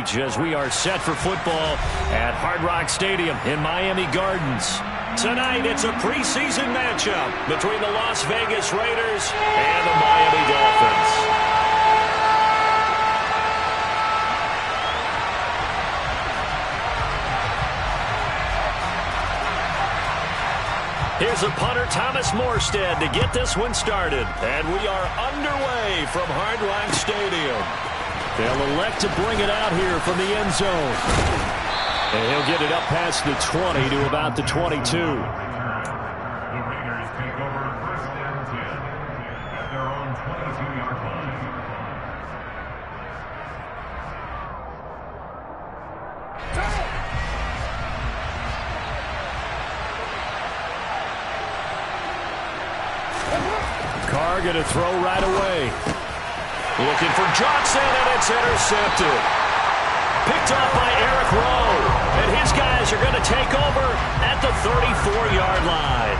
advantage as we are set for football at Hard Rock Stadium in Miami Gardens. Tonight, it's a preseason matchup between the Las Vegas Raiders and the Miami Dolphins. Here's a punter, Thomas Morstead, to get this one started. And we are underway from Hard Rock Stadium. They'll elect to bring it out here from the end zone. And he'll get it up past the 20 to about the 22. The Raiders take over 1st and 10 at their own 22-yard line. Carr going to throw right away. Looking for Johnson, and it's intercepted. Picked off by Eric Rowe. And his guys are going to take over at the 34-yard line.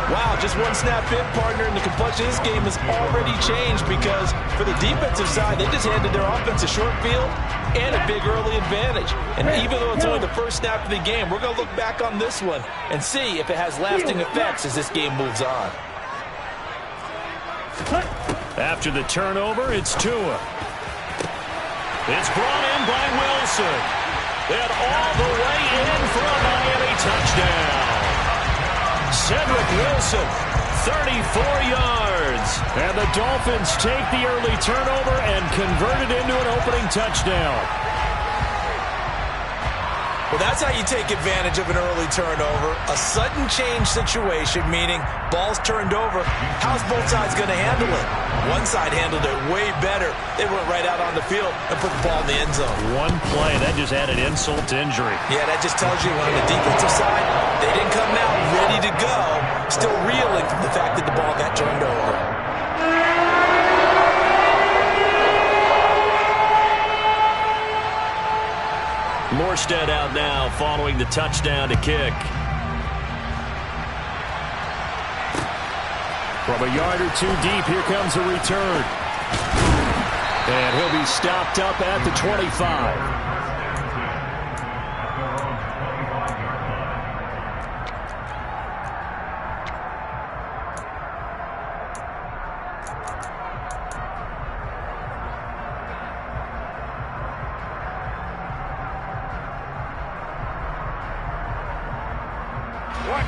Wow, just one snap in, partner, and the complexion of this game has already changed because for the defensive side, they just handed their offense a short field and a big early advantage. And even though it's only the first snap of the game, we're going to look back on this one and see if it has lasting effects as this game moves on. After the turnover, it's Tua. It's brought in by Wilson. And all the way in for a Miami touchdown. Cedric Wilson, 34 yards. And the Dolphins take the early turnover and convert it into an opening touchdown. Well, that's how you take advantage of an early turnover. A sudden change situation, meaning ball's turned over. How's both sides going to handle it? One side handled it way better. They went right out on the field and put the ball in the end zone. One play, that just added insult to injury. Yeah, that just tells you on the defensive side, they didn't come out ready to go, still reeling from the fact that the ball got turned over. Morstead out now following the touchdown to kick. From a yard or two deep, here comes a return. And he'll be stopped up at the 25.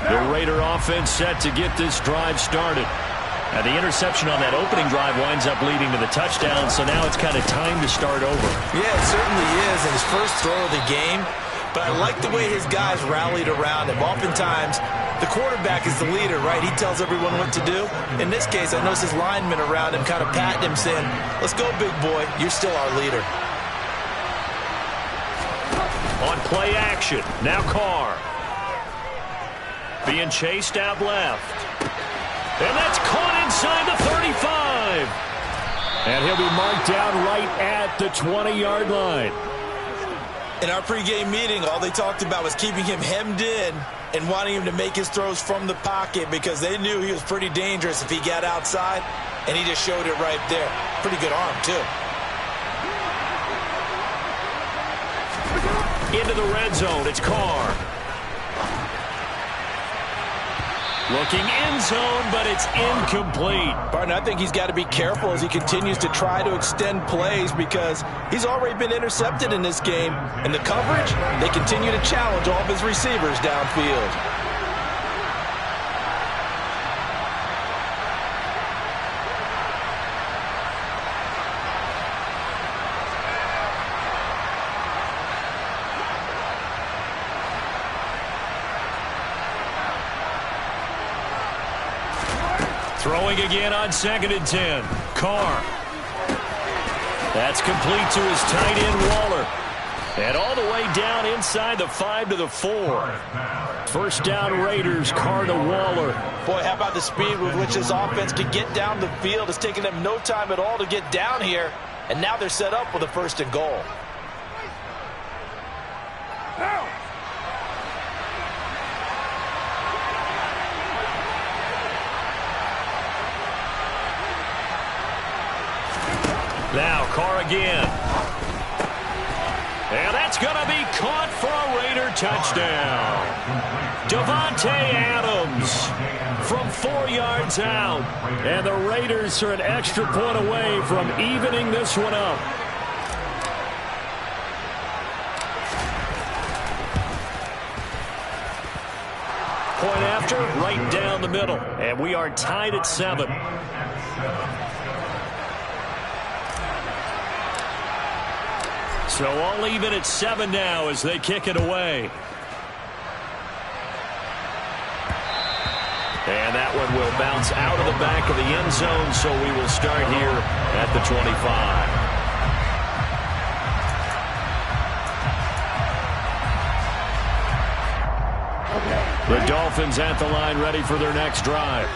The Raider offense set to get this drive started. The interception on that opening drive winds up leading to the touchdown, so now it's kind of time to start over. Yeah, it certainly is, and his first throw of the game. But I like the way his guys rallied around him. Oftentimes, the quarterback is the leader, right? He tells everyone what to do. In this case, I noticed his linemen around him kind of patting him, saying, "Let's go, big boy. You're still our leader." On play action, now Carr. Being chased out left. And that's caught inside the 35. And he'll be marked down right at the 20-yard line. In our pregame meeting, all they talked about was keeping him hemmed in and wanting him to make his throws from the pocket because they knew he was pretty dangerous if he got outside, and he just showed it right there. Pretty good arm, too. Into the red zone, it's Carr. Looking end zone, but it's incomplete. Barton, I think he's got to be careful as he continues to try to extend plays because he's already been intercepted in this game. And the coverage, they continue to challenge all of his receivers downfield. Throwing again on 2nd and 10. Carr. That's complete to his tight end, Waller. And all the way down inside the 5 to the 4. First down Raiders, Carr to Waller. Boy, how about the speed with which this offense can get down the field? It's taken them no time at all to get down here. And now they're set up with a 1st and goal. Now Carr again. It's going to be caught for a Raider touchdown. Davante Adams from 4 yards out. And the Raiders are an extra point away from evening this one up. Point after, right down the middle. And we are tied at 7. So all even at 7 now as they kick it away. And that one will bounce out of the back of the end zone, so we will start here at the 25. The Dolphins at the line, ready for their next drive.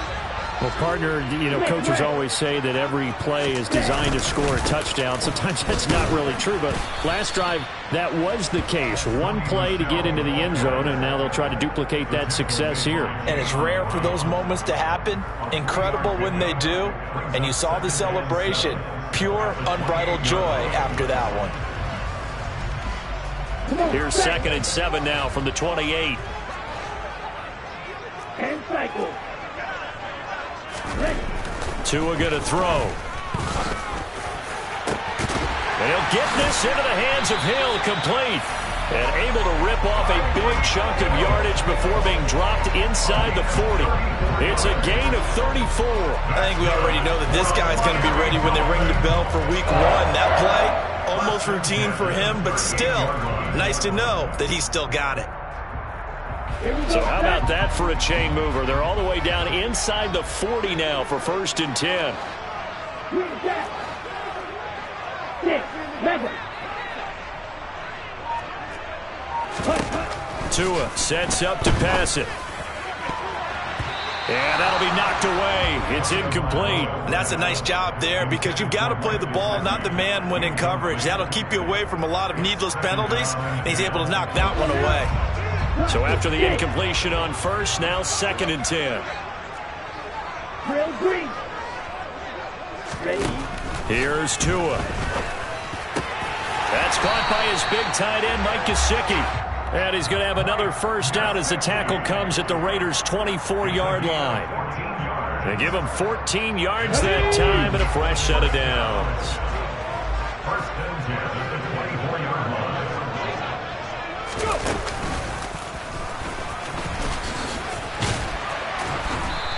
Well, partner, coaches always say that every play is designed to score a touchdown. Sometimes that's not really true, but last drive, that was the case. One play to get into the end zone, and now they'll try to duplicate that success here. And it's rare for those moments to happen. Incredible when they do. And you saw the celebration. Pure, unbridled joy after that one. Here's 2nd and 7 now from the 28. And cycle. Tua going to throw. And he'll get this into the hands of Hill, complete. And able to rip off a big chunk of yardage before being dropped inside the 40. It's a gain of 34. I think we already know that this guy's going to be ready when they ring the bell for week 1. That play, almost routine for him, but still, nice to know that he's still got it. So how about that for a chain mover? They're all the way down inside the 40 now for 1st and 10. 6, 7. Tua sets up to pass it. And that'll be knocked away. It's incomplete. And that's a nice job there because you've got to play the ball, not the man when in coverage. That'll keep you away from a lot of needless penalties, and he's able to knock that one away. So after the incompletion on 1st, now 2nd and 10. Drill green. Ready. Here's Tua. That's caught by his big tight end, Mike Gesicki. And he's going to have another first down as the tackle comes at the Raiders' 24-yard line. They give him 14 yards that time and a fresh set of downs. 1st and 10 at the 24-yard line.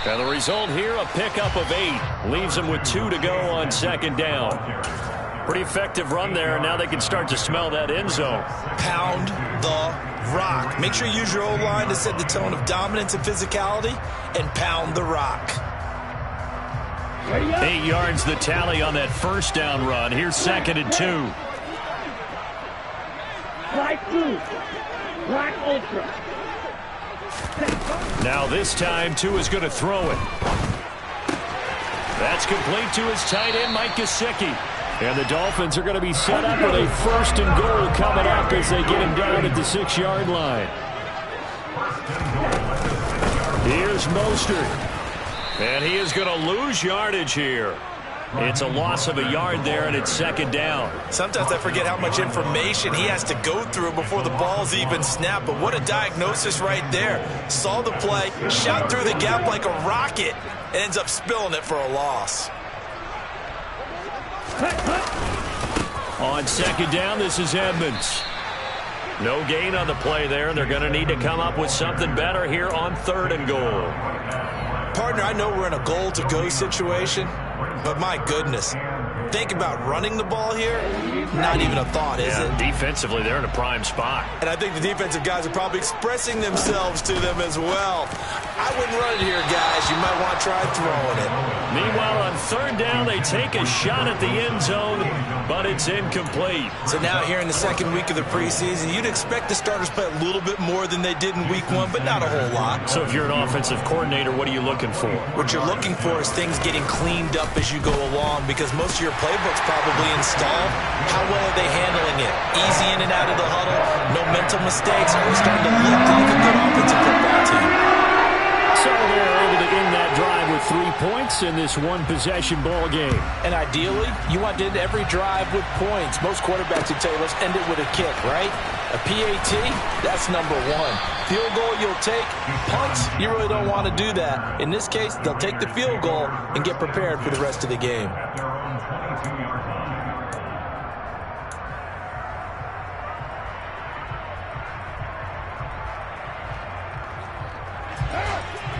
And the result here, a pickup of 8. Leaves them with 2 to go on 2nd down. Pretty effective run there, and now they can start to smell that end zone. Pound the rock. Make sure you use your O-line to set the tone of dominance and physicality, and pound the rock. 8 yards the tally on that first down run. Here's 2nd and 2. Black blue. Black ultra. Now this time, Tua's going to throw it. That's complete to his tight end, Mike Gesicki. And the Dolphins are going to be set up with a 1st and goal coming up as they get him down at the 6-yard line. Here's Mostert. And he is going to lose yardage here. It's a loss of a yard there, and it's 2nd down. Sometimes I forget how much information he has to go through before the ball's even snapped. But what a diagnosis right there. Saw the play, shot through the gap like a rocket, and ends up spilling it for a loss. On 2nd down, this is Edmonds. No gain on the play there, and they're going to need to come up with something better here on 3rd and goal. Partner, I know we're in a goal-to-go situation, but my goodness, think about running the ball here. Not even a thought, is it? Defensively, they're in a prime spot. And I think the defensive guys are probably expressing themselves to them as well. I wouldn't run it here, guys. You might want to try throwing it. Meanwhile, on 3rd down, they take a shot at the end zone, but it's incomplete. So now here in the 2nd week of the preseason, you'd expect the starters to play a little bit more than they did in week 1, but not a whole lot. So if you're an offensive coordinator, what are you looking for? What you're looking for is things getting cleaned up as you go along, because most of your playbook's probably installed. How well are they handling it? Easy in and out of the huddle, no mental mistakes. Are we starting to look like a good offensive football team? So they're able to end that drive with 3 points in this one-possession ball game. And ideally, you want to end every drive with points. Most quarterbacks would tell you, let's end it with a kick, right? A PAT, that's number one. Field goal you'll take. Punts, you really don't want to do that. In this case, they'll take the field goal and get prepared for the rest of the game. At their own 22-yard line.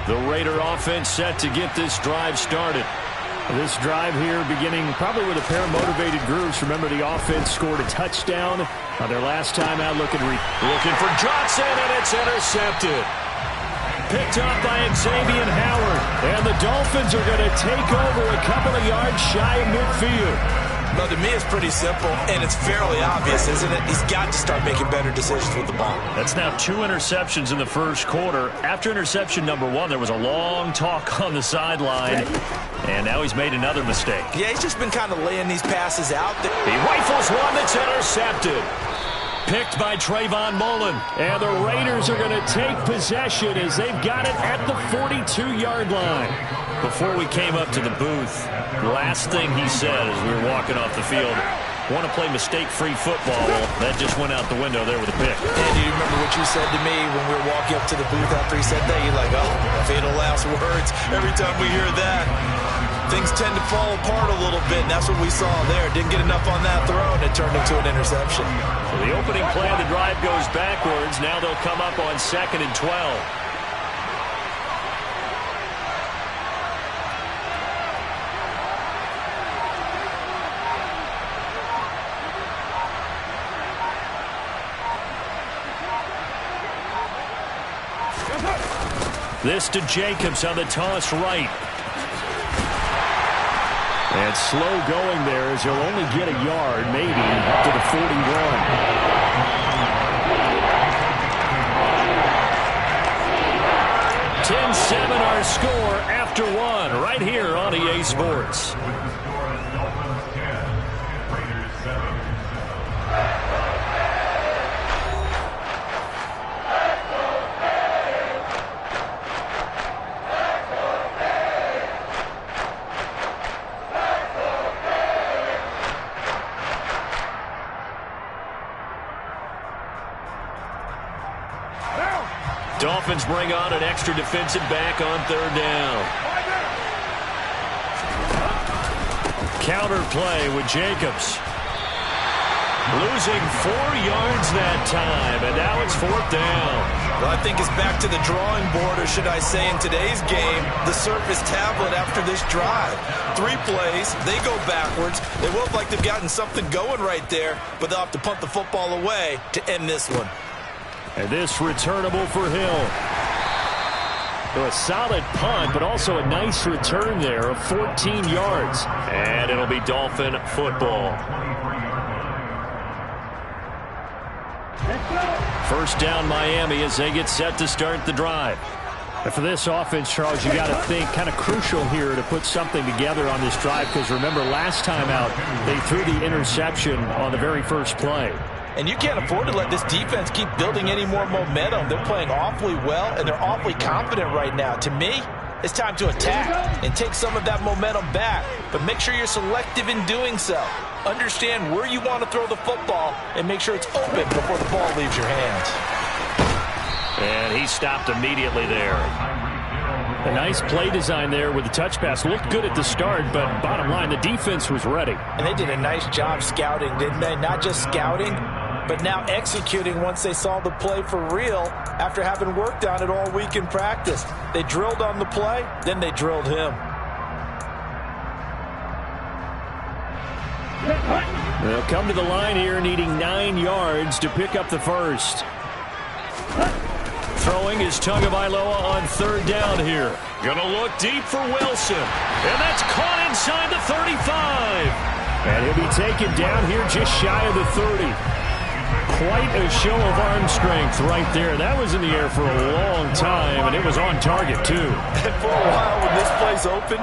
The Raider offense set to get this drive started. This drive here beginning probably with a pair of motivated groups. Remember, the offense scored a touchdown on their last time out. Looking for Johnson, and it's intercepted. Picked up by Xavier Howard. And the Dolphins are going to take over a couple of yards shy of midfield. Well, to me, it's pretty simple, and it's fairly obvious, isn't it? He's got to start making better decisions with the ball. That's now 2 interceptions in the first quarter. After interception number 1, there was a long talk on the sideline, and now he's made another mistake. Yeah, he's just been kind of laying these passes out there. He rifles one that's intercepted. Picked by Trayvon Mullen. And the Raiders are going to take possession as they've got it at the 42-yard line. Before we came up to the booth, the last thing he said as we were walking off the field, want to play mistake-free football. Well, that just went out the window there with a pick. And do you remember what you said to me when we were walking up to the booth after he said that? You're like, oh, fatal last words. Every time we hear that, things tend to fall apart a little bit, and that's what we saw there. Didn't get enough on that throw, and it turned into an interception. So the opening play of the drive goes backwards. Now they'll come up on 2nd and 12. This to Jacobs on the toss right. And slow going there as he'll only get a yard, maybe, up to the 41. 10-7 our score after 1 right here on EA Sports. With the score of Dolphins 10, Raiders 7. Dolphins bring on an extra defensive back on 3rd down. Counter play with Jacobs. Losing 4 yards that time, and now it's 4th down. Well, I think it's back to the drawing board, or should I say in today's game, the Surface tablet after this drive. 3 plays, they go backwards. They look like they've gotten something going right there, but they'll have to punt the football away to end this one. And this returnable for Hill. So a solid punt, but also a nice return there of 14 yards. And it'll be Dolphin football. First down Miami as they get set to start the drive. And for this offense, Charles, you got to think kind of crucial here to put something together on this drive, because remember last time out they threw the interception on the very first play. And you can't afford to let this defense keep building any more momentum. They're playing awfully well, and they're awfully confident right now. To me, it's time to attack and take some of that momentum back. But make sure you're selective in doing so. Understand where you want to throw the football and make sure it's open before the ball leaves your hands. And he stopped immediately there. A nice play design there with the touch pass. Looked good at the start, but bottom line, the defense was ready. And they did a nice job scouting, didn't they? Not just scouting, but now executing once they saw the play for real after having worked on it all week in practice. They drilled on the play, then they drilled him. They'll come to the line here needing 9 yards to pick up the first. Throwing is Tagovailoa on 3rd down here. Gonna look deep for Wilson. And that's caught inside the 35. And he'll be taken down here just shy of the 30. Quite a show of arm strength right there. That was in the air for a long time, and it was on target, too. And for a while when this play's open,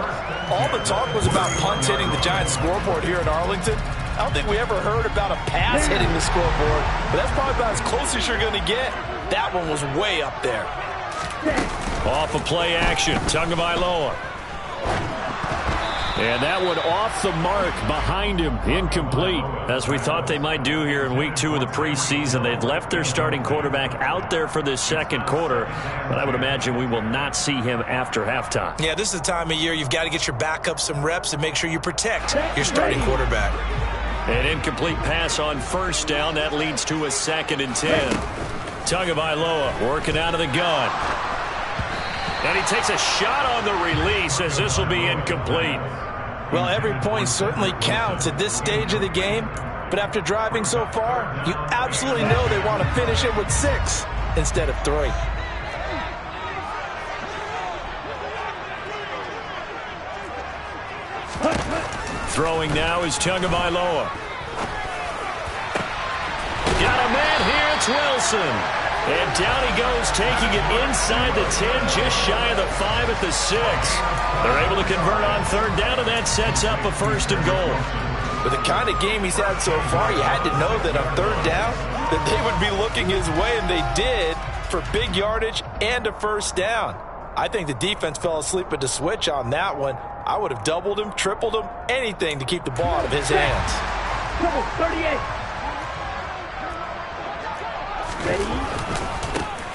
all the talk was about punts hitting the Giants scoreboard here in Arlington. I don't think we ever heard about a pass hitting the scoreboard, but that's probably about as close as you're going to get. That one was way up there. Off of play action, Tagovailoa. And that one off the mark behind him, incomplete. As we thought they might do here in week 2 of the preseason, they've left their starting quarterback out there for this second quarter, but I would imagine we will not see him after halftime. Yeah, this is the time of year you've got to get your backup some reps and make sure you protect your starting quarterback. An incomplete pass on first down. That leads to a 2nd and 10. Tagovailoa working out of the gun. And he takes a shot on the release as this will be incomplete. Well, every point certainly counts at this stage of the game, but after driving so far, you absolutely know they want to finish it with 6 instead of 3. Throwing now is Tagovailoa. Got a man here, it's Wilson. And down he goes, taking it inside the 10, just shy of the 5 at the 6. They're able to convert on 3rd down, and that sets up a 1st and goal. With the kind of game he's had so far, you had to know that on 3rd down, that they would be looking his way, and they did, for big yardage and a 1st down. I think the defense fell asleep at the switch on that one. I would have doubled him, tripled him, anything to keep the ball out of his hands. Trouble, 38. Ready?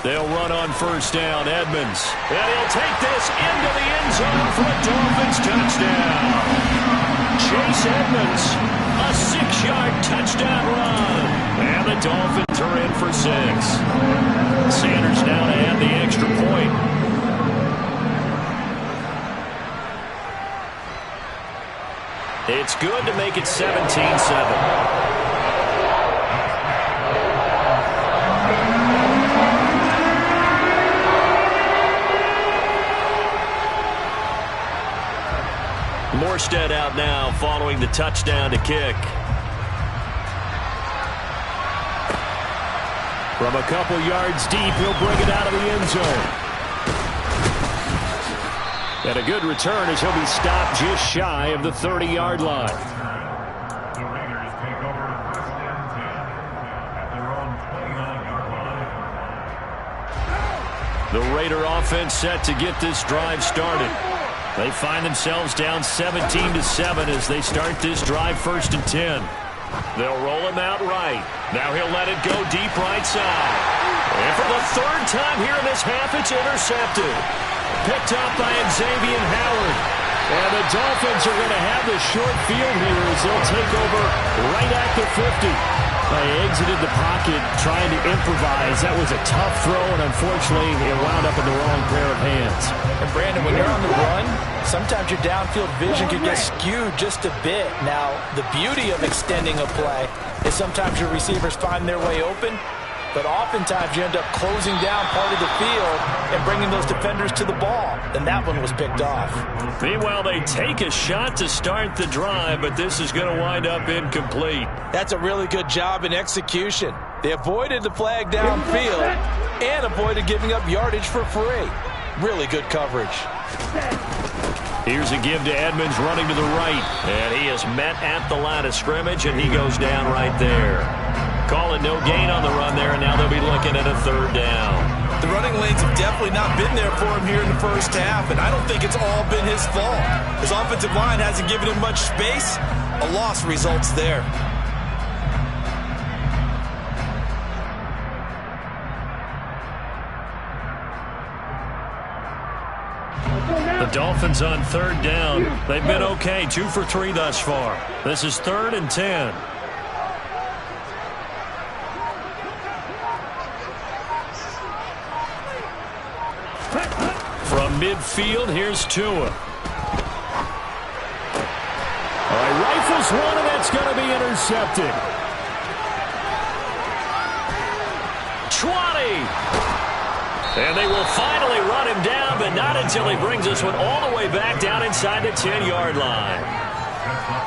They'll run on 1st down, Edmonds. And he'll take this into the end zone for a Dolphins touchdown. Chase Edmonds, a 6-yard touchdown run. And the Dolphins are in for 6. Sanders now to add the extra point. It's good to make it 17-7. Morstead out now following the touchdown to kick. From a couple yards deep, he'll bring it out of the end zone. And a good return as he'll be stopped just shy of the 30-yard line. The Raiders take over 1st and 10 at their own 29-yard line. The Raider offense set to get this drive started. They find themselves down 17-7 as they start this drive 1st and 10. They'll roll him out right. Now he'll let it go deep right side. And for the 3rd time here in this half, it's intercepted. Picked up by Xavier Howard. And the Dolphins are going to have the short field here as they'll take over right at the 50. They exited the pocket trying to improvise. That was a tough throw, and unfortunately, it wound up in the wrong pair of hands. And Brandon, when you're on the run, sometimes your downfield vision can get skewed just a bit. Now, the beauty of extending a play is sometimes your receivers find their way open, but oftentimes you end up closing down part of the field and bringing those defenders to the ball. And that one was picked off. Meanwhile, they take a shot to start the drive, but this is going to wind up incomplete. That's a really good job in execution. They avoided the flag downfield and avoided giving up yardage for free. Really good coverage. Here's a give to Edmonds running to the right. And he is met at the line of scrimmage, and he goes down right there. Call it no gain on the run there, and now they'll be looking at a 3rd down. The running lanes have definitely not been there for him here in the 1st half, and I don't think it's all been his fault. His offensive line hasn't given him much space. A loss results there. The Dolphins on 3rd down. They've been okay, 2 for 3 thus far. This is 3rd and 10. From midfield, here's Tua. All right, rifles one, and that's going to be intercepted. 20. And they will finally run him down, but not until he brings this one all the way back down inside the 10-yard line.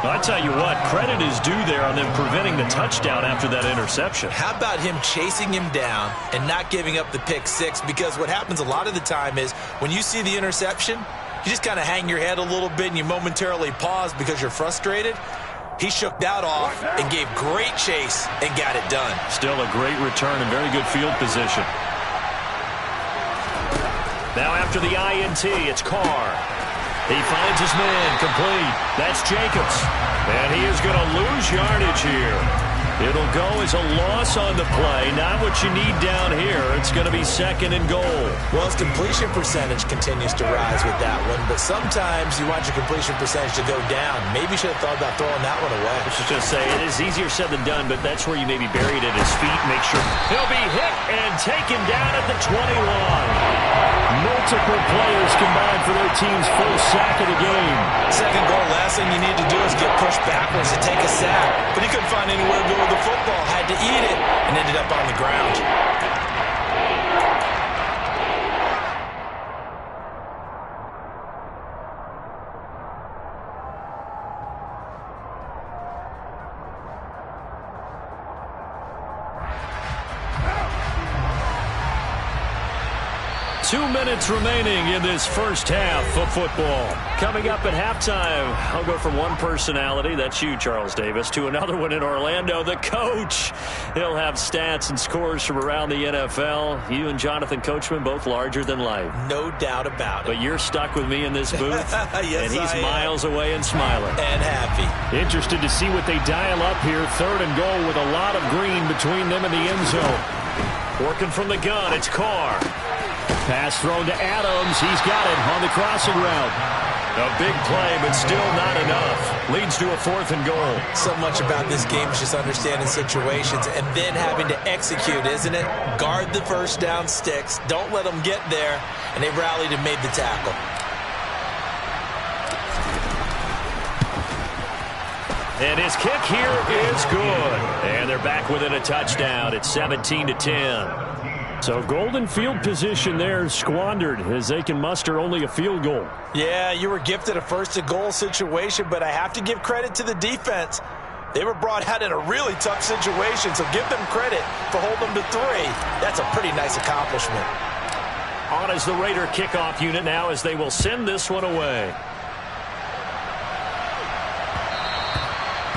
Well, I tell you what, credit is due there on them preventing the touchdown after that interception. How about him chasing him down and not giving up the pick 6? Because what happens a lot of the time is when you see the interception, you just kind of hang your head a little bit and you momentarily pause because you're frustrated. He shook that off and gave great chase and got it done. Still a great return and very good field position. Now after the INT, it's Carr. He finds his man, complete. That's Jacobs. And he is going to lose yardage here. It'll go as a loss on the play. Not what you need down here. It's going to be 2nd and goal. Well, his completion percentage continues to rise with that one, but sometimes you want your completion percentage to go down. Maybe you should have thought about throwing that one away. I should just say, it is easier said than done, but that's where you maybe buried at his feet. Make sure he'll be hit and taken down at the 21. Multiple players combined for their team's first sack of the game. 2nd goal, last thing you need to do is get pushed backwards to take a sack. But he couldn't find anywhere to go with the football, had to eat it, and ended up on the ground. Two minutes remaining in this first half of football. Coming up at halftime, I'll go from one personality, that's you, Charles Davis, to another one in Orlando, the coach. He'll have stats and scores from around the NFL. You and Jonathan Coachman, both larger than life. No doubt about it. But you're stuck with me in this booth, yes, and he's miles away and smiling. And happy. Interested to see what they dial up here. 3rd and goal with a lot of green between them and the end zone. Working from the gun, it's Carr. Pass thrown to Adams. He's got it on the crossing route. A big play, but still not enough. Leads to a 4th and goal. So much about this game is just understanding situations and then having to execute, isn't it? Guard the first down sticks. Don't let them get there. And they rallied and made the tackle. And his kick here is good. And they're back within a touchdown. It's 17-10. So golden field position there squandered as they can muster only a field goal. Yeah, you were gifted a 1st and goal situation, but I have to give credit to the defense. They were brought out in a really tough situation, so give them credit for holding them to 3. That's a pretty nice accomplishment. On is the Raider kickoff unit now as they will send this one away.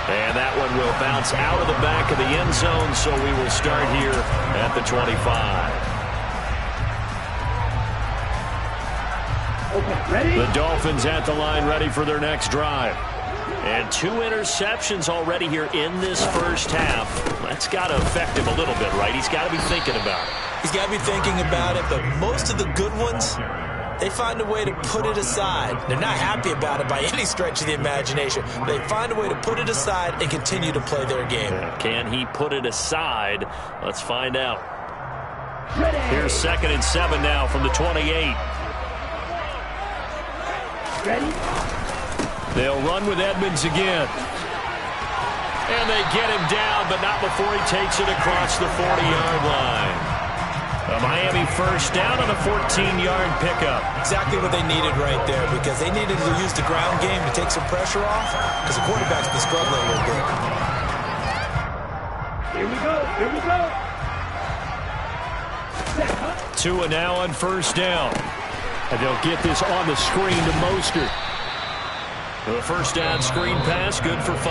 And that one will bounce out of the back of the end zone, so we will start here at the 25. Okay, ready? The Dolphins at the line, ready for their next drive. And 2 interceptions already here in this first half. That's got to affect him a little bit, right? He's got to be thinking about it. He's got to be thinking about it, but most of the good ones, they find a way to put it aside. They're not happy about it by any stretch of the imagination. They find a way to put it aside and continue to play their game. Can he put it aside? Let's find out. Ready. Here's 2nd and 7 now from the 28. Ready? They'll run with Edmonds again. And they get him down, but not before he takes it across the 40-yard line. A Miami first down on a 14-yard pickup. Exactly what they needed right there, because they needed to use the ground game to take some pressure off, because the quarterback's been struggling a little bit. Here we go. Here we go. Tua now on first down. And they'll get this on the screen to Mostert. The first down screen pass, good for 5.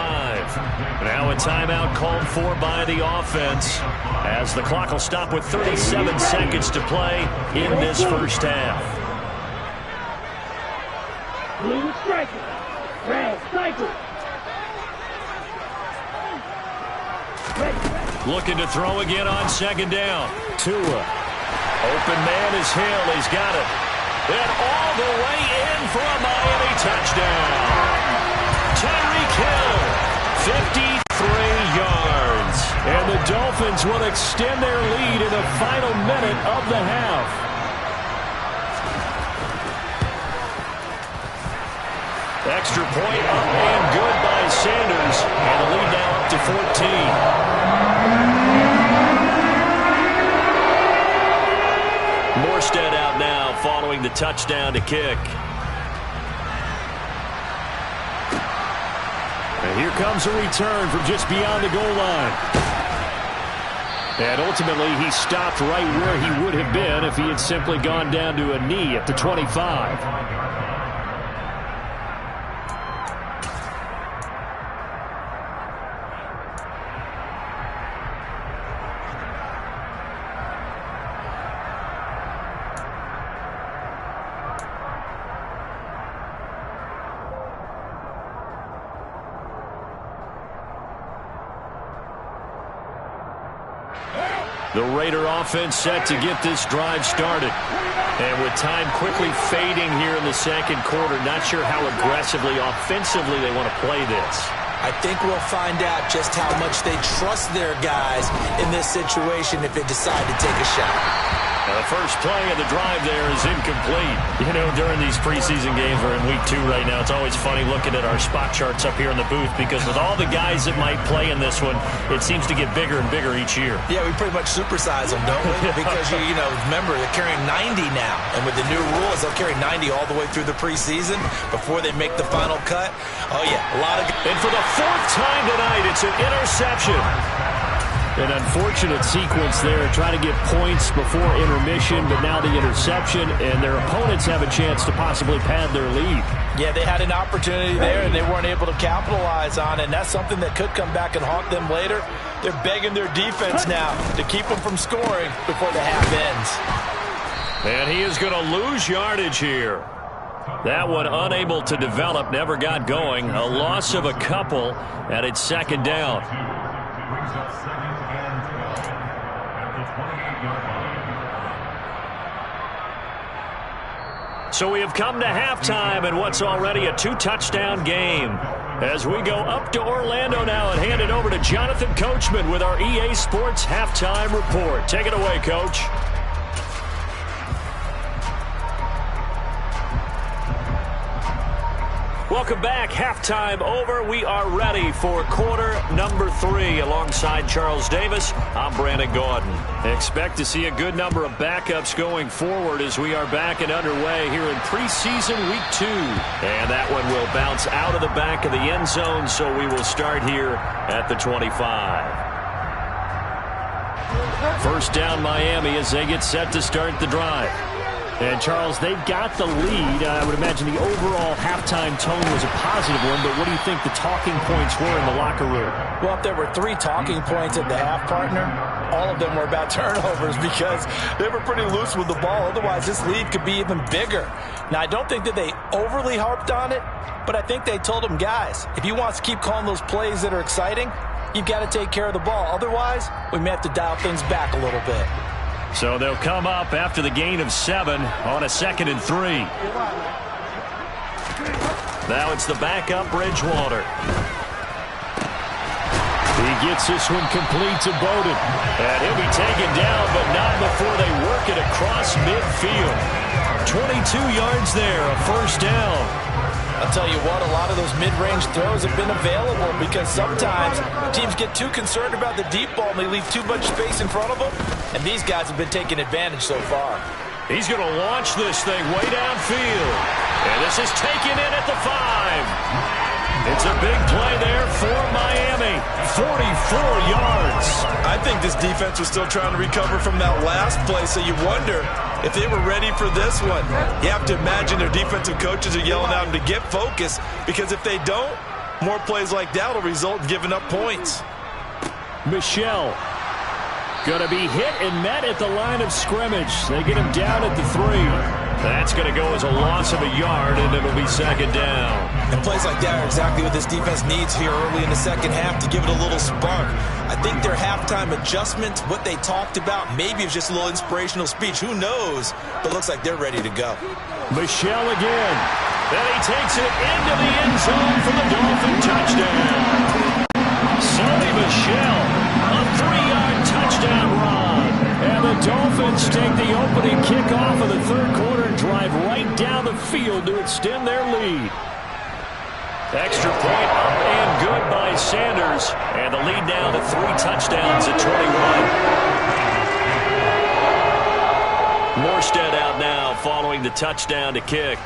Now a timeout called for by the offense, as the clock will stop with 37 seconds to play in this first half. Blue striker. Red cycle. Ready. Looking to throw again on 2nd down. Tua. Open man is Hill. He's got it. And all the way in for a Miami touchdown. Tyreek Hill, 53 yards. And the Dolphins will extend their lead in the final minute of the half. Extra point up and good by Sanders. And the lead now up to 14. Morstead out now following the touchdown to kick. And here comes a return from just beyond the goal line. And ultimately, he stopped right where he would have been if he had simply gone down to a knee at the 25. The Raider offense set to get this drive started. And with time quickly fading here in the second quarter, not sure how aggressively, offensively they want to play this. I think we'll find out just how much they trust their guys in this situation if they decide to take a shot. Now the first play of the drive there is incomplete. You know, during these preseason games, we're in week 2 right now, it's always funny looking at our spot charts up here in the booth because with all the guys that might play in this one, it seems to get bigger and bigger each year. Yeah, we pretty much supersize them, don't we? Because, you know, remember, they're carrying 90 now. And with the new rules, they'll carry 90 all the way through the preseason before they make the final cut. Oh, yeah, a lot of... And for the 4th time tonight, it's an interception. An unfortunate sequence there, trying to get points before intermission, but now the interception, and their opponents have a chance to possibly pad their lead. Yeah, they had an opportunity there, and they weren't able to capitalize on it, and that's something that could come back and haunt them later. They're begging their defense now to keep them from scoring before the half ends. And he is going to lose yardage here. That one unable to develop, never got going. A loss of a couple, and it's second down. Brings up 2nd and 12 at the 28-yard line. So we have come to halftime in what's already a 2-touchdown game. As we go up to Orlando now and hand it over to Jonathan Coachman with our EA Sports Halftime Report. Take it away, Coach. Welcome back. Halftime over. We are ready for quarter number 3. Alongside Charles Davis, I'm Brandon Gaudin. Expect to see a good number of backups going forward as we are back and underway here in preseason week 2. And that one will bounce out of the back of the end zone, so we will start here at the 25. First down Miami as they get set to start the drive. And, Charles, they've got the lead. I would imagine the overall halftime tone was a positive one, but what do you think the talking points were in the locker room? Well, if there were 3 talking points at the half, partner, all of them were about turnovers because they were pretty loose with the ball. Otherwise, this lead could be even bigger. Now, I don't think that they overly harped on it, but I think they told them, guys, if you want to keep calling those plays that are exciting, you've got to take care of the ball. Otherwise, we may have to dial things back a little bit. So they'll come up after the gain of 7 on a 2nd and 3. Now it's the backup Bridgewater. He gets this one complete to Bowden. And he'll be taken down, but not before they work it across midfield. 22 yards there, a first down. I'll tell you what, a lot of those mid-range throws have been available because sometimes teams get too concerned about the deep ball and they leave too much space in front of them, and these guys have been taking advantage so far. He's going to launch this thing way downfield, and this is taken in at the 5. It's a big play there for Miami, 44 yards. I think this defense was still trying to recover from that last play, so you wonder if they were ready for this one. You have to imagine their defensive coaches are yelling at them to get focused, because if they don't, more plays like that will result in giving up points. Michel going to be hit and met at the line of scrimmage. They get him down at the 3. That's going to go as a loss of a yard, and it'll be second down. And plays like that are exactly what this defense needs here early in the second half to give it a little spark. I think their halftime adjustments, what they talked about, maybe it was just a little inspirational speech. Who knows? But it looks like they're ready to go. Michel again. Then he takes it into the end zone for the Dolphin touchdown. Sony Michel, a 3-yard touchdown run. And the Dolphins take the opening kickoff of the third quarter and drive right down the field to extend their lead. Extra point up and good by Sanders. And the lead down to 3 touchdowns at 21. Morstead out now following the touchdown to kick.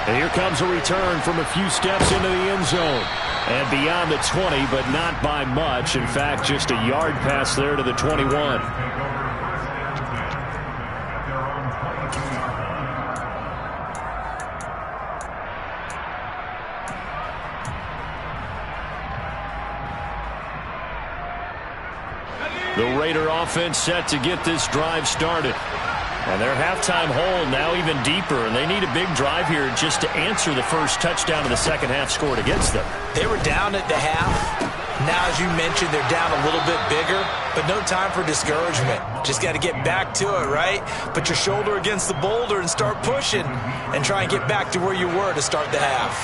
And here comes a return from a few steps into the end zone. And beyond the 20, but not by much. In fact, just a yard pass there to the 21. The Raider offense set to get this drive started. And their halftime hole now even deeper, and they need a big drive here just to answer the first touchdown of the second half scored against them. They were down at the half, Now, as you mentioned, they're down a little bit bigger, but no time for discouragement. Just got to get back to it, right? Put your shoulder against the boulder and start pushing and try and get back to where you were to start the half.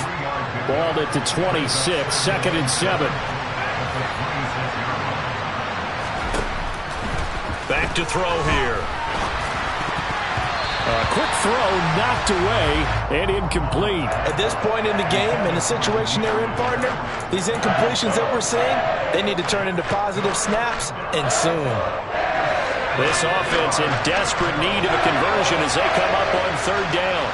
Ball at the 26, 2nd and 7. Back to throw here. A quick throw knocked away and incomplete. At this point in the game, in the situation they're in, partner, these incompletions that we're seeing, they need to turn into positive snaps, and soon. This offense in desperate need of a conversion as they come up on 3rd down.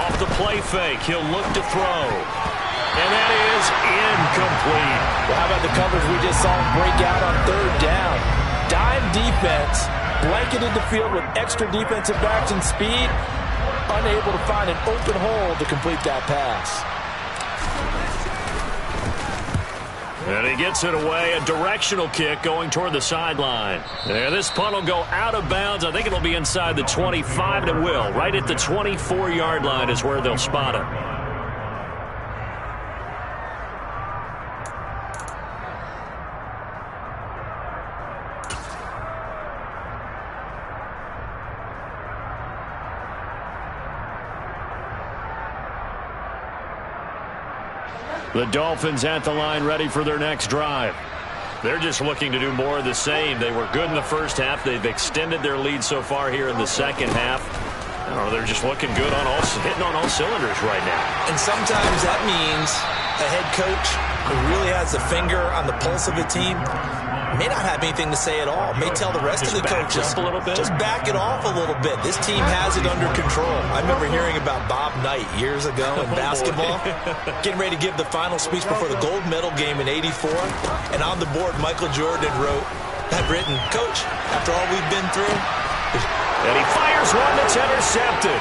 Off the play fake, he'll look to throw. And that is incomplete. Well, how about the coverage we just saw break out on 3rd down? Dime defense, blanketed the field with extra defensive backs and speed, unable to find an open hole to complete that pass. And he gets it away, a directional kick going toward the sideline. And this punt will go out of bounds. I think it'll be inside the 25, and it will. Right at the 24-yard line is where they'll spot it. The Dolphins at the line, ready for their next drive. They're just looking to do more of the same. They were good in the first half. They've extended their lead so far here in the second half. Oh, they're just looking good on hitting on all cylinders right now. And sometimes that means a head coach who really has a finger on the pulse of a team may not have anything to say at all. May tell the rest of the coaches, just a little bit. Just back it off a little bit. This team has it under control. I remember hearing about Bob Knight years ago in basketball, getting ready to give the final speech before the gold medal game in '84. And on the board, Michael Jordan had written, "Coach, after all we've been through." And he fires one that's intercepted.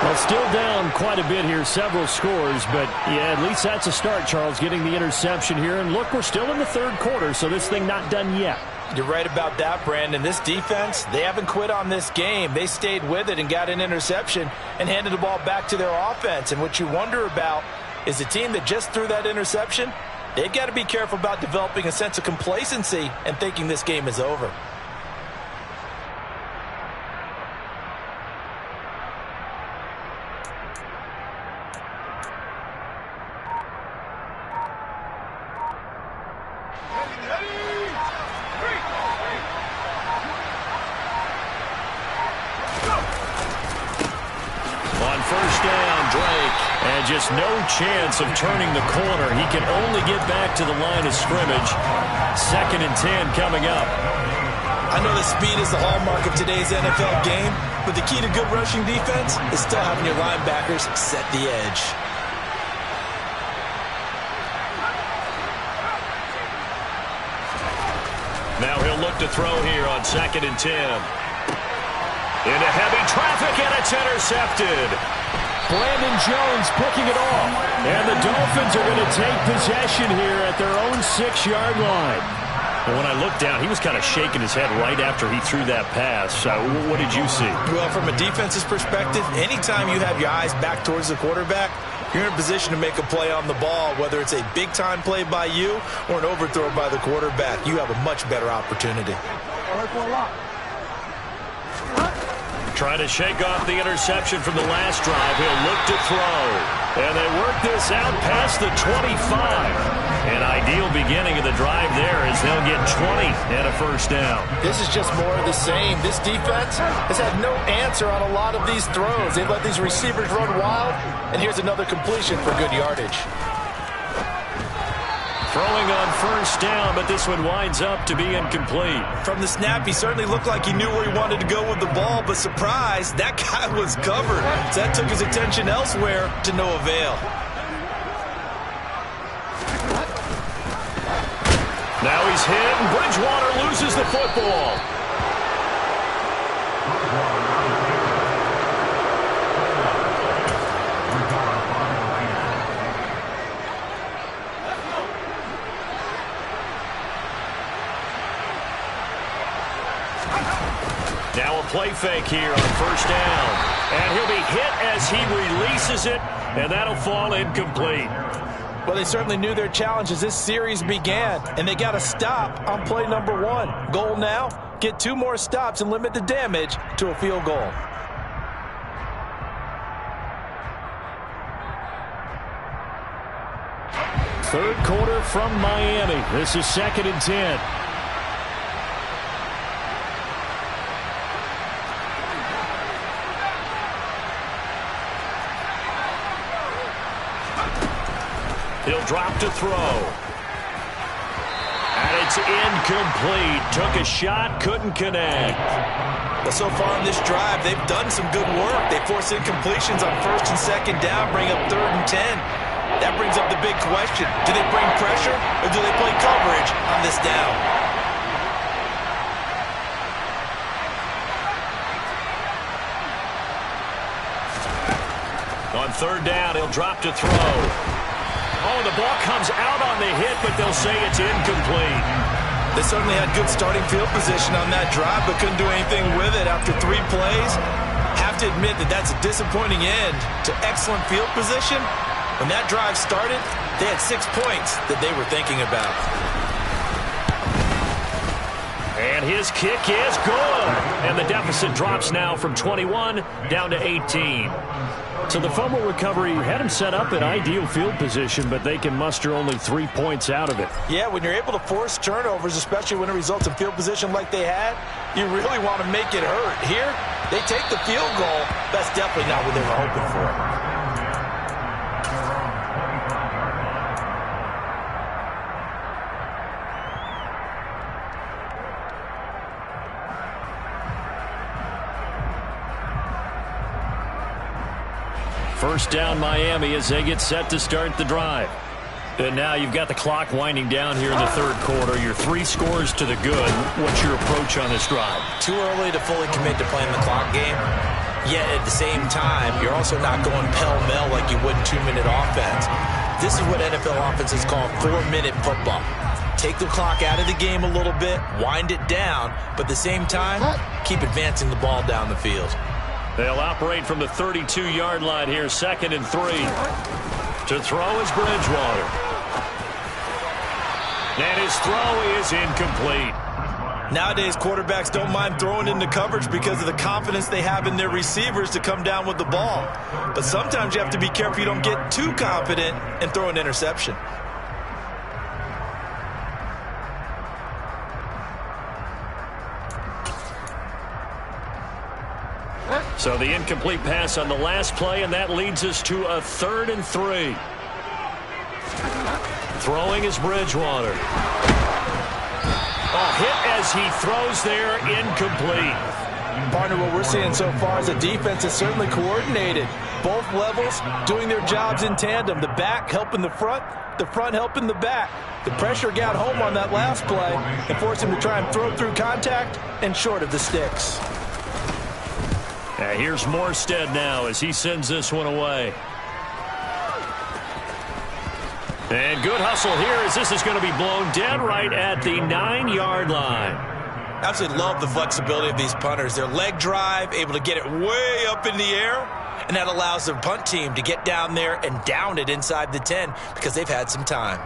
Well, still down quite a bit here, several scores, but yeah, at least that's a start, Charles, getting the interception here. And look, we're still in the 3rd quarter, so this thing not done yet. You're right about that, Brandon. This defense, they haven't quit on this game. They stayed with it and got an interception and handed the ball back to their offense. And what you wonder about is the team that just threw that interception, they've got to be careful about developing a sense of complacency and thinking this game is over. Just no chance of turning the corner. He can only get back to the line of scrimmage. 2nd and 10 coming up. I know that speed is the hallmark of today's NFL game, but the key to good rushing defense is still having your linebackers set the edge. Now he'll look to throw here on 2nd and 10. Into heavy traffic, and it's intercepted. Brandon Jones picking it off. And the Dolphins are going to take possession here at their own 6-yard line. And when I looked down, he was kind of shaking his head right after he threw that pass. What did you see? Well, from a defense's perspective, anytime you have your eyes back towards the quarterback, you're in a position to make a play on the ball, whether it's a big-time play by you or an overthrow by the quarterback. You have a much better opportunity. Trying to shake off the interception from the last drive. He'll look to throw. And they work this out past the 25. An ideal beginning of the drive there as they'll get 20 and a first down. This is just more of the same. This defense has had no answer on a lot of these throws. They've let these receivers run wild. And here's another completion for good yardage. Throwing on first down, but this one winds up to be incomplete. From the snap, he certainly looked like he knew where he wanted to go with the ball, but surprise, that guy was covered. So that took his attention elsewhere to no avail. Now he's hit, and Bridgewater loses the football. Now a play fake here on first down. And he'll be hit as he releases it, and that'll fall incomplete. Well, they certainly knew their challenge as this series began, and they got a stop on play number 1. Goal now, get 2 more stops and limit the damage to a field goal. Third quarter from Miami. This is 2nd and 10. He'll drop to throw. And it's incomplete. Took a shot, couldn't connect. But so far in this drive, they've done some good work. They force incompletions on 1st and 2nd down, bring up 3rd and 10. That brings up the big question. Do they bring pressure or do they play coverage on this down? On 3rd down, he'll drop to throw. Oh, the ball comes out on the hit, but they'll say it's incomplete. They certainly had good starting field position on that drive, but couldn't do anything with it after 3 plays. Have to admit that that's a disappointing end to excellent field position. When that drive started, they had 6 points that they were thinking about. And his kick is good. And the deficit drops now from 21 down to 18. So the fumble recovery had him set up in ideal field position, but they can muster only 3 points out of it. Yeah, when you're able to force turnovers, especially when it results in field position like they had, you really want to make it hurt. Here, they take the field goal. That's definitely not what they were hoping for. First down Miami as they get set to start the drive. And now you've got the clock winding down here in the 3rd quarter. Your 3 scores to the good. What's your approach on this drive? Too early to fully commit to playing the clock game. Yet at the same time, you're also not going pell-mell like you would in 2-minute offense. This is what NFL offenses call 4-minute football. Take the clock out of the game a little bit, wind it down, but at the same time, keep advancing the ball down the field. They'll operate from the 32-yard line here, 2nd and 3. To throw is Bridgewater. And his throw is incomplete. Nowadays, quarterbacks don't mind throwing into coverage because of the confidence they have in their receivers to come down with the ball. But sometimes you have to be careful you don't get too confident and throw an interception. So the incomplete pass on the last play, and that leads us to a 3rd and 3. Throwing is Bridgewater. A hit as he throws there, incomplete. Partner, what we're seeing so far is the defense is certainly coordinated. Both levels doing their jobs in tandem. The back helping the front helping the back. The pressure got home on that last play and forced him to try and throw through contact and short of the sticks. Here's Morstead now as he sends this one away. And good hustle here as this is going to be blown dead right at the 9-yard line. Absolutely love the flexibility of these punters. Their leg drive, able to get it way up in the air, and that allows the punt team to get down there and down it inside the 10 because they've had some time.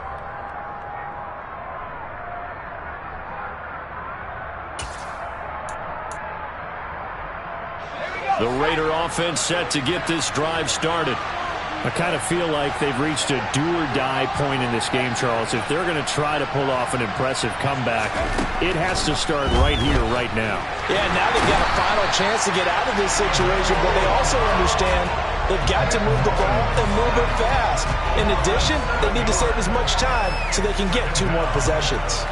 The Raider offense set to get this drive started. I kind of feel like they've reached a do-or-die point in this game, Charles. If they're going to try to pull off an impressive comeback, it has to start right here, right now. Yeah, now they've got a final chance to get out of this situation, but they also understand they've got to move the ball and move it fast. In addition, they need to save as much time so they can get 2 more possessions.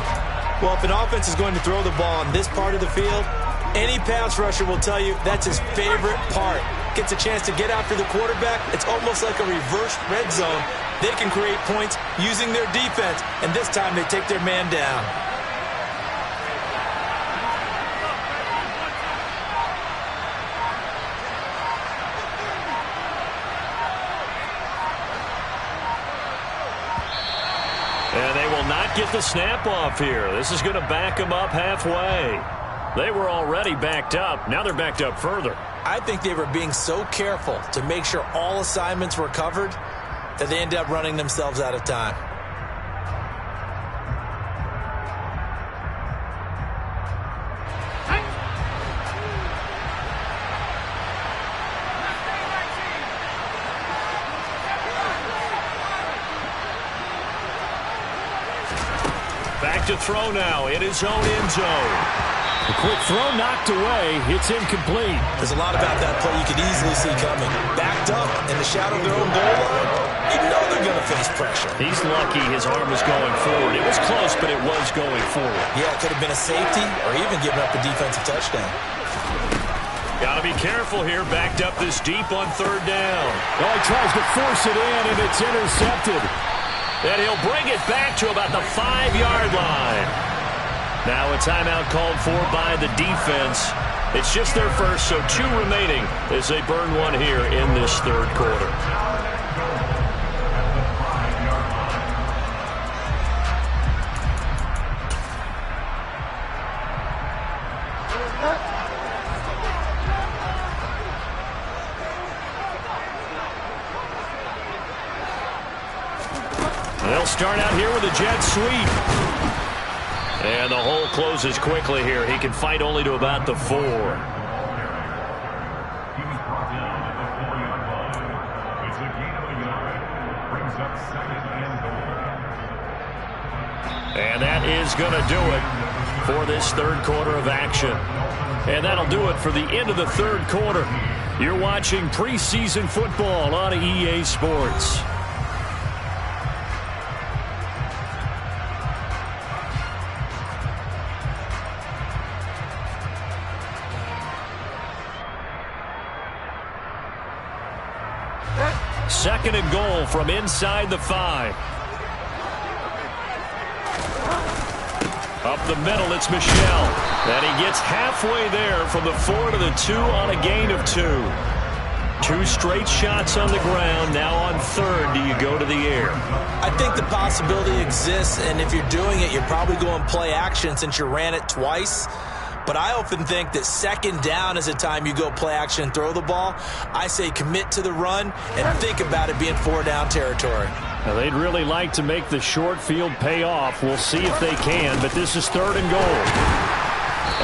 Well, if an offense is going to throw the ball on this part of the field, any pass rusher will tell you that's his favorite part. Gets a chance to get after the quarterback. It's almost like a reverse red zone. They can create points using their defense, and this time they take their man down. And they will not get the snap off here. This is going to back them up halfway. They were already backed up. Now they're backed up further. I think they were being so careful to make sure all assignments were covered that they ended up running themselves out of time. Back to throw now in his own end zone. A quick throw knocked away. It's incomplete. There's a lot about that play you could easily see coming. Backed up in the shadow of their own goal line, you know they're going to face pressure. He's lucky his arm was going forward. It was close, but it was going forward. Yeah, it could have been a safety or even given up a defensive touchdown. Got to be careful here, backed up this deep on third down. Oh, he tries to force it in, and it's intercepted. And he'll bring it back to about the 5-yard line. Now a timeout called for by the defense. It's just their first, so 2 remaining as they burn one here in this third quarter. They'll start out here with a jet sweep. And the hole closes quickly here. He can fight only to about the 4. He was brought down at the 4-yard line. It's a gain of a yard. Brings up 2nd and goal. And that is going to do it for this third quarter of action. And that'll do it for the end of the third quarter. You're watching preseason football on EA Sports. Second and goal from inside the 5. Up the middle, it's Michel. And he gets halfway there from the 4 to the 2 on a gain of 2. 2 straight shots on the ground. Now on third, do you go to the air? I think the possibility exists, and if you're doing it, you're probably going play action since you ran it twice. But I often think that second down is a time you go play action and throw the ball. I say commit to the run and think about it being 4-down territory. Now, they'd really like to make the short field pay off. We'll see if they can, but this is third and goal.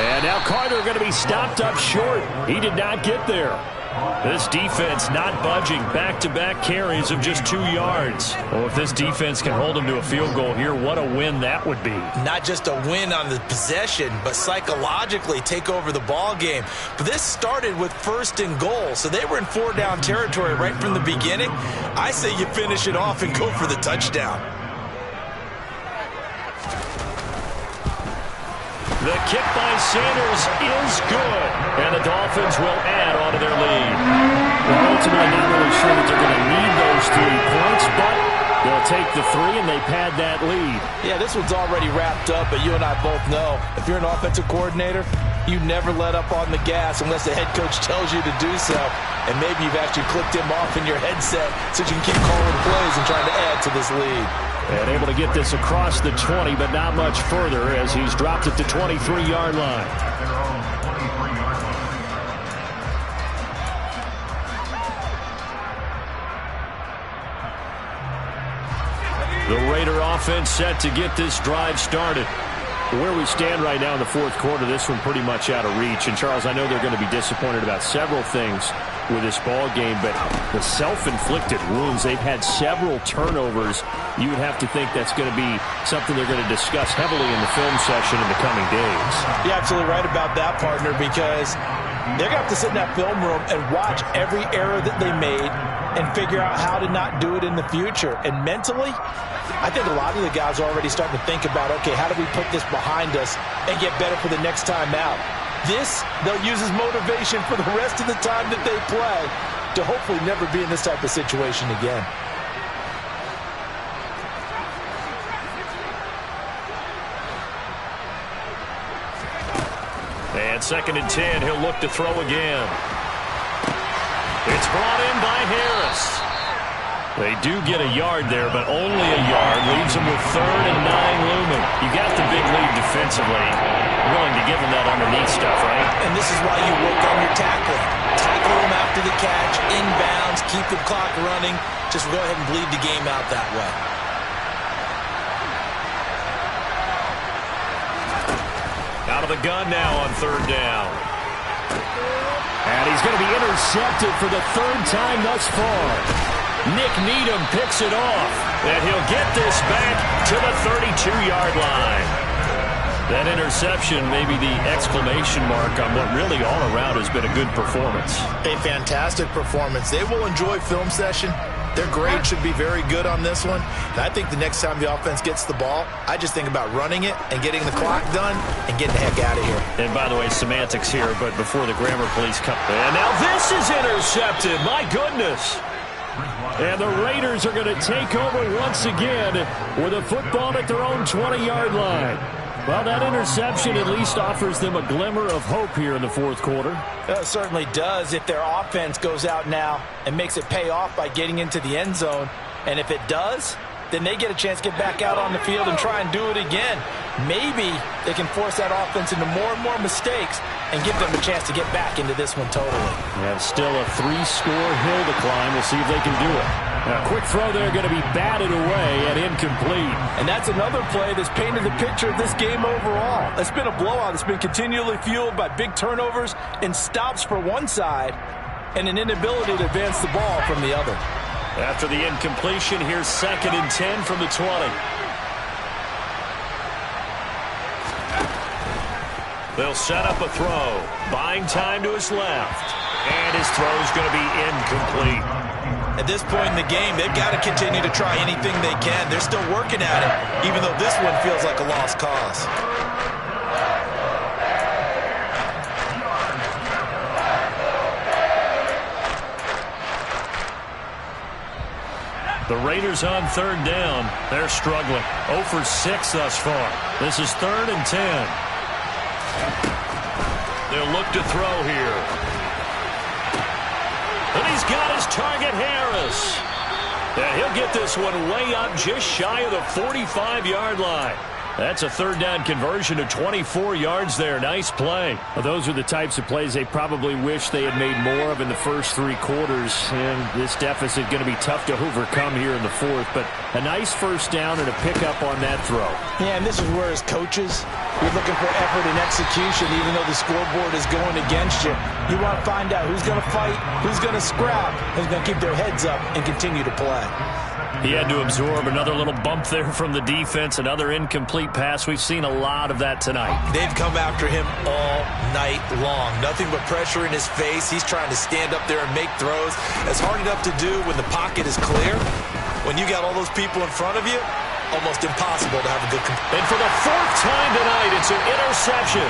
And now Carter going to be stopped up short. He did not get there. This defense not budging. Back-to-back carries of just 2 yards. Oh, if this defense can hold them to a field goal here, what a win that would be. Not just a win on the possession, but psychologically take over the ball game. But this started with 1st and goal, so they were in 4-down territory right from the beginning. I say you finish it off and go for the touchdown. The kick by Sanders is good, and the Dolphins will add on to their lead. Well, ultimately, not really sure that they're going to need those 3 points, but they'll take the 3 and they pad that lead. Yeah, this one's already wrapped up, but you and I both know if you're an offensive coordinator, you never let up on the gas unless the head coach tells you to do so. And maybe you've actually clicked him off in your headset so you can keep calling plays and trying to add to this lead. And able to get this across the 20, but not much further as he's dropped it to 23-yard line. The Raider offense set to get this drive started. Where we stand right now in the fourth quarter, this one pretty much out of reach. And, Charles, I know they're going to be disappointed about several things with this ball game, but the self-inflicted wounds, they've had several turnovers. You would have to think that's going to be something they're going to discuss heavily in the film session in the coming days. You're absolutely right about that, partner, because they're going to have to sit in that film room and watch every error that they made and figure out how to not do it in the future. And mentally, I think a lot of the guys are already starting to think about, okay, how do we put this behind us and get better for the next time out? This, they'll use as motivation for the rest of the time that they play to hopefully never be in this type of situation again. And 2nd and 10, he'll look to throw again. It's brought in by Harris. They do get a yard there, but only a yard. Leaves them with 3rd and 9 looming. You got the big lead defensively. Willing to give them that underneath stuff, right? And this is why you work on your tackling. Tackle them after the catch, inbounds, keep the clock running. Just go ahead and bleed the game out that way. Out of the gun now on 3rd down. And he's going to be intercepted for the 3rd time thus far. Nick Needham picks it off, and he'll get this back to the 32-yard line. That interception may be the exclamation mark on what really all around has been a good performance. A fantastic performance. They will enjoy film session. Their grade should be very good on this one. And I think the next time the offense gets the ball, I just think about running it and getting the clock done and getting the heck out of here. And by the way, semantics here, but before the grammar police come. And now this is intercepted. My goodness. And the Raiders are going to take over once again with a football at their own 20-yard line. Well, that interception at least offers them a glimmer of hope here in the 4th quarter. It certainly does if their offense goes out now and makes it pay off by getting into the end zone. And if it does, then they get a chance to get back out on the field and try and do it again. Maybe they can force that offense into more and more mistakes and give them a chance to get back into this one totally. And still a 3-score hill to climb. We'll see if they can do it. A quick throw there, going to be batted away and incomplete. And that's another play that's painted the picture of this game overall. It's been a blowout. It's been continually fueled by big turnovers and stops for one side and an inability to advance the ball from the other. After the incompletion, here's 2nd and 10 from the 20. They'll set up a throw. Buying time to his left. And his throw's going to be incomplete. At this point in the game, they've got to continue to try anything they can. They're still working at it, even though this one feels like a lost cause. The Raiders on 3rd down. They're struggling. 0 for 6 thus far. This is 3rd and 10. They'll look to throw here. And he's got his target, Harris. And he'll get this one way up just shy of the 45-yard line. That's a 3rd down conversion of 24 yards there. Nice play. Well, those are the types of plays they probably wish they had made more of in the first 3 quarters. And this deficit going to be tough to overcome here in the 4th. But a nice 1st down and a pickup on that throw. Yeah, and this is where as coaches, you're looking for effort and execution even though the scoreboard is going against you. You want to find out who's going to fight, who's going to scrap, who's going to keep their heads up and continue to play. He had to absorb another little bump there from the defense, another incomplete pass. We've seen a lot of that tonight. They've come after him all night long. Nothing but pressure in his face. He's trying to stand up there and make throws. It's hard enough to do when the pocket is clear. When you got all those people in front of you, almost impossible to have a good... And for the 4th time tonight, it's an interception.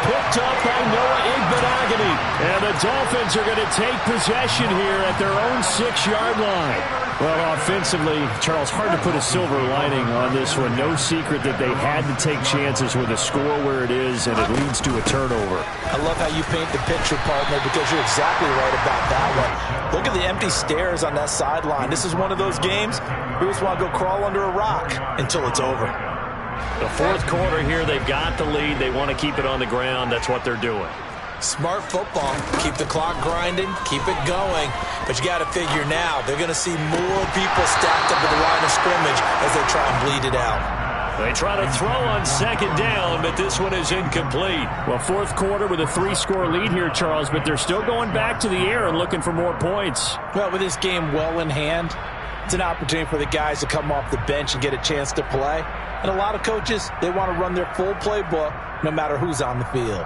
Picked up by Noah Igbinoghene. And the Dolphins are going to take possession here at their own 6-yard line. Well, offensively, Charles, hard to put a silver lining on this one. No secret that they had to take chances with a score where it is, and it leads to a turnover. I love how you paint the picture, partner, because you're exactly right about that one. Look at the empty stares on that sideline. This is one of those games we just want to go crawl under a rock until it's over. The 4th quarter here, they've got the lead. They want to keep it on the ground. That's what they're doing. Smart football. Keep the clock grinding. Keep it going. But you got to figure now, they're going to see more people stacked up at the line of scrimmage as they try and bleed it out. They try to throw on 2nd down, but this one is incomplete. Well, 4th quarter with a 3-score lead here, Charles, but they're still going back to the air and looking for more points. Well, with this game well in hand, it's an opportunity for the guys to come off the bench and get a chance to play. And a lot of coaches, they want to run their full playbook no matter who's on the field.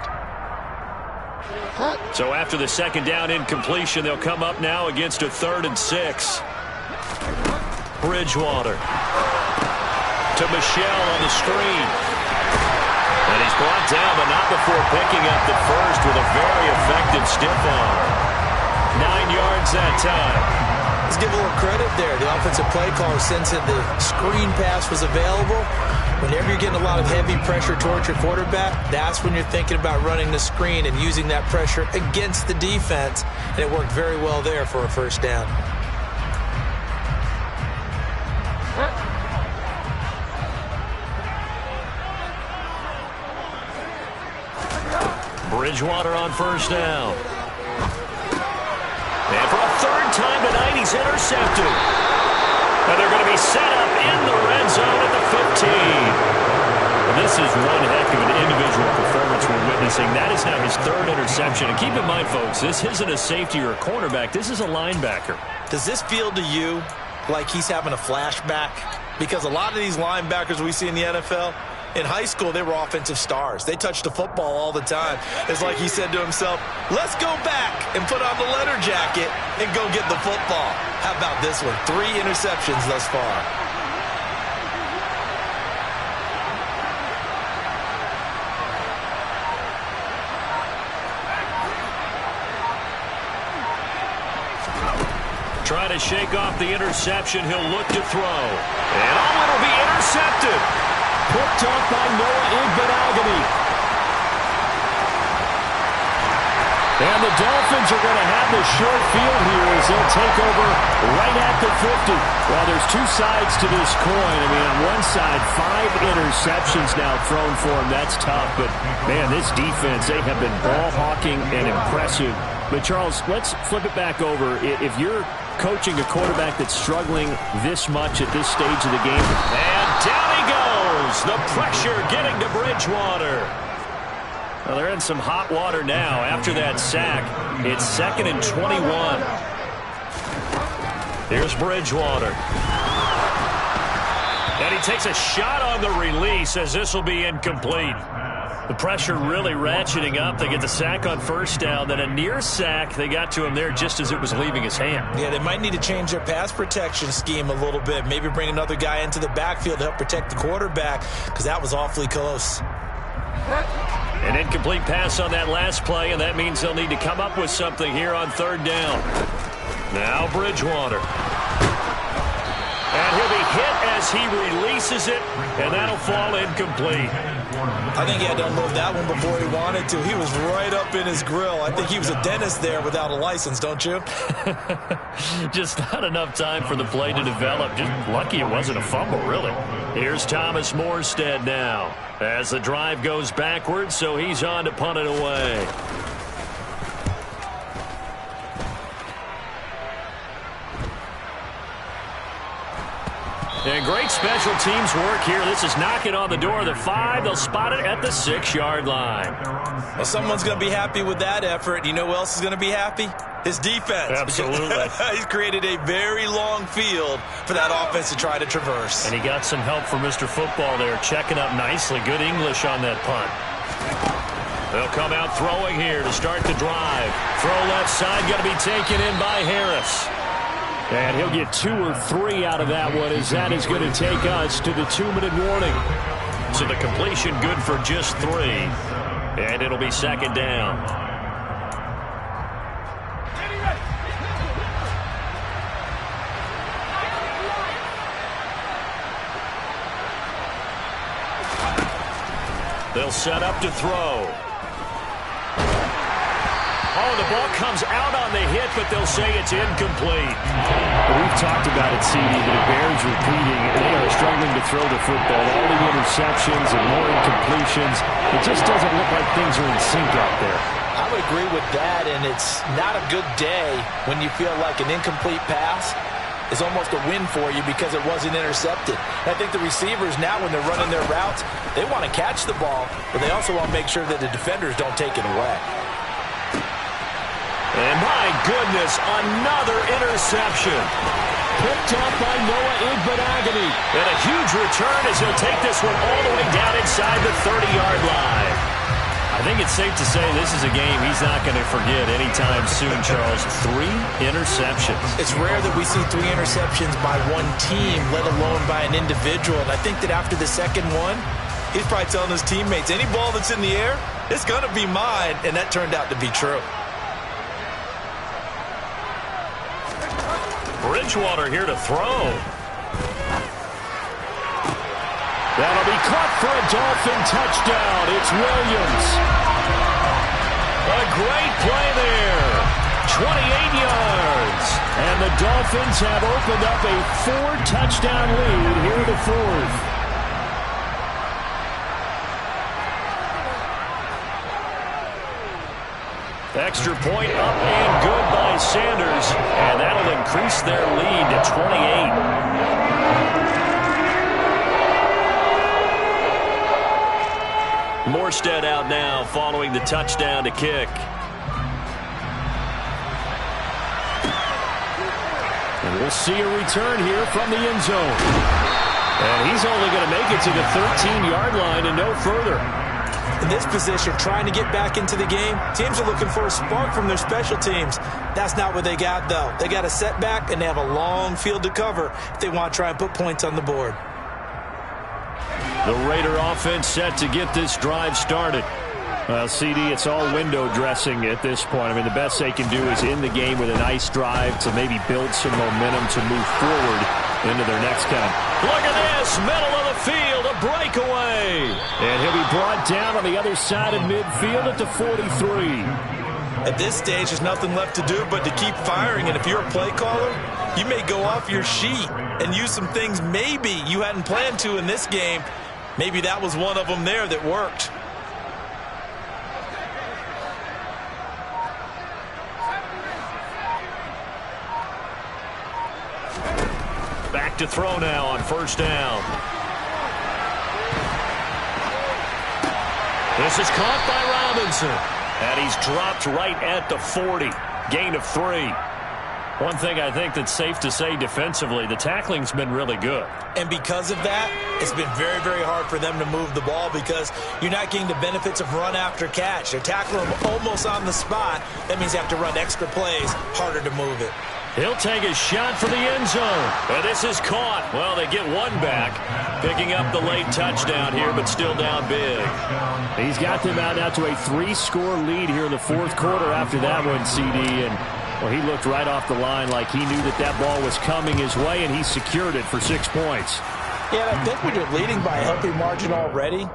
So after the 2nd down incompletion, they'll come up now against a 3rd and 6. Bridgewater to Michel on the screen. And he's brought down, but not before picking up the first with a very effective stiff arm. 9 yards that time. Let's give a little credit there. The offensive play caller, since the screen pass was available, whenever you're getting a lot of heavy pressure towards your quarterback, that's when you're thinking about running the screen and using that pressure against the defense. And it worked very well there for a 1st down. Bridgewater on first down. And for a third time tonight, he's intercepted. And they're going to be set up in the red zone at the 15. And this is one heck of an individual performance we're witnessing. That is now his third interception. And keep in mind, folks, this isn't a safety or a cornerback. This is a linebacker. Does this feel to you like he's having a flashback? Because a lot of these linebackers we see in the NFL, in high school, they were offensive stars. They touched the football all the time. It's like he said to himself, let's go back and put on the leather jacket and go get the football. How about this one? 3 interceptions thus far. Try to shake off the interception. He'll look to throw. And it'll be intercepted. Picked off by Noah Igbenogany. And the Dolphins are going to have the short field here as they'll take over right at the 50. Well, there's 2 sides to this coin. I mean, on one side, 5 interceptions now thrown for him. That's tough. But, man, this defense, they have been ball hawking and impressive. But, Charles, let's flip it back over. If you're coaching a quarterback that's struggling this much at this stage of the game, and down he goes. The pressure getting to Bridgewater. Well, they're in some hot water now after that sack. It's 2nd and 21. Here's Bridgewater. And he takes a shot on the release as this will be incomplete. The pressure really ratcheting up. They get the sack on first down, then a near sack. They got to him there just as it was leaving his hand. Yeah, they might need to change their pass protection scheme a little bit. Maybe bring another guy into the backfield to help protect the quarterback, because that was awfully close. An incomplete pass on that last play, and that means they'll need to come up with something here on 3rd down. Now Bridgewater. And he'll be hit as he releases it, and that'll fall incomplete. I think he had to unload that one before he wanted to. He was right up in his grill. I think he was a dentist there without a license, don't you? Just not enough time for the play to develop. Just lucky it wasn't a fumble, really. Here's Thomas Morstead now as the drive goes backwards, so he's on to punt it away. And great special teams work here. This is knocking on the door of the 5. They'll spot it at the 6-yard line. Well, someone's going to be happy with that effort. You know who else is going to be happy? His defense. Absolutely. He's created a very long field for that offense to try to traverse. And he got some help from Mr. Football there, checking up nicely. Good English on that punt. They'll come out throwing here to start the drive. Throw left side, going to be taken in by Harris. And he'll get 2 or 3 out of that one, as that is going to take us to the 2-minute warning. So the completion good for just 3. And it'll be 2nd down. They'll set up to throw. Oh, the ball comes out on the hit, but they'll say it's incomplete. We've talked about it, CD, but it bears repeating. They are struggling to throw the football. All the interceptions and more incompletions. It just doesn't look like things are in sync out there. I would agree with that, and it's not a good day when you feel like an incomplete pass is almost a win for you because it wasn't intercepted. And I think the receivers now, when they're running their routes, they want to catch the ball, but they also want to make sure that the defenders don't take it away. And my goodness, another interception. Picked off by Noah Igbenogany. And a huge return as he'll take this one all the way down inside the 30-yard line. I think it's safe to say this is a game he's not going to forget anytime soon, Charles. 3 interceptions. It's rare that we see 3 interceptions by one team, let alone by an individual. And I think that after the second one, he's probably telling his teammates, any ball that's in the air, it's going to be mine. And that turned out to be true. Bridgewater here to throw. That'll be caught for a Dolphin touchdown. It's Williams. A great play there. 28 yards. And the Dolphins have opened up a 4-touchdown lead here in the 4th. Extra point up and good by Sanders, and that'll increase their lead to 28. Morstead out now following the touchdown to kick. And we'll see a return here from the end zone. And he's only going to make it to the 13-yard line and no further. In this position, trying to get back into the game, teams are looking for a spark from their special teams. That's not what they got, though. They got a setback, and they have a long field to cover if they want to try and put points on the board. The Raider offense set to get this drive started. Well, CD, it's all window dressing at this point. I mean, the best they can do is in the game with a nice drive to maybe build some momentum to move forward into their next count. Look at this, middle of the field, a breakaway. And he'll be brought down on the other side of midfield at the 43. At this stage, there's nothing left to do but to keep firing. And if you're a play caller, you may go off your sheet and use some things maybe you hadn't planned to in this game. Maybe that was one of them there that worked. Back to throw now on first down. This is caught by Robinson. And he's dropped right at the 40. Gain of 3. One thing I think that's safe to say defensively, the tackling's been really good. And because of that, it's been very, very hard for them to move the ball because you're not getting the benefits of run after catch. They're tackling them almost on the spot. That means you have to run extra plays, harder to move it. He'll take a shot for the end zone. And this is caught. Well, they get one back, picking up the late touchdown here, but still down big. He's got them out now to a 3-score lead here in the fourth quarter after that one, CD. And well, he looked right off the line like he knew that that ball was coming his way, and he secured it for 6 points. Yeah, I think when you're leading by a healthy margin already,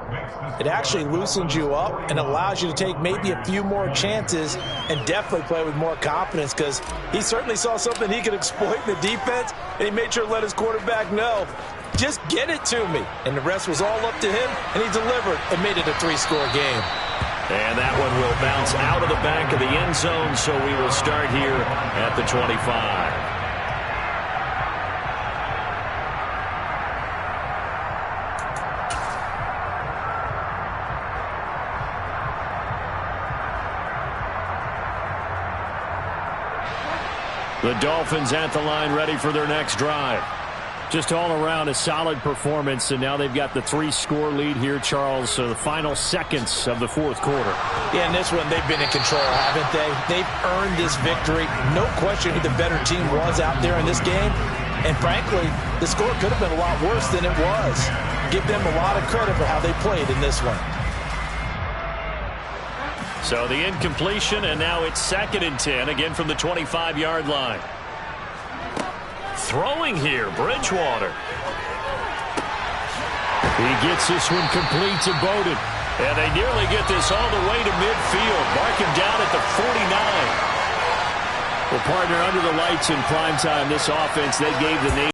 it actually loosens you up and allows you to take maybe a few more chances and definitely play with more confidence because he certainly saw something he could exploit in the defense, and he made sure to let his quarterback know, just get it to me. And the rest was all up to him, and he delivered and made it a 3-score game. And that one will bounce out of the back of the end zone, so we will start here at the 25. The Dolphins at the line ready for their next drive. Just all around a solid performance, and now they've got the 3-score lead here, Charles, so the final seconds of the fourth quarter. Yeah, in this one, they've been in control, haven't they? They've earned this victory. No question who the better team was out there in this game. And frankly, the score could have been a lot worse than it was. Give them a lot of credit for how they played in this one. So the incompletion, and now it's 2nd and 10, again from the 25-yard line. Throwing here, Bridgewater. He gets this one complete to Bowden. And they nearly get this all the way to midfield. Mark him down at the 49. Well, partner, under the lights in primetime, this offense, they gave the name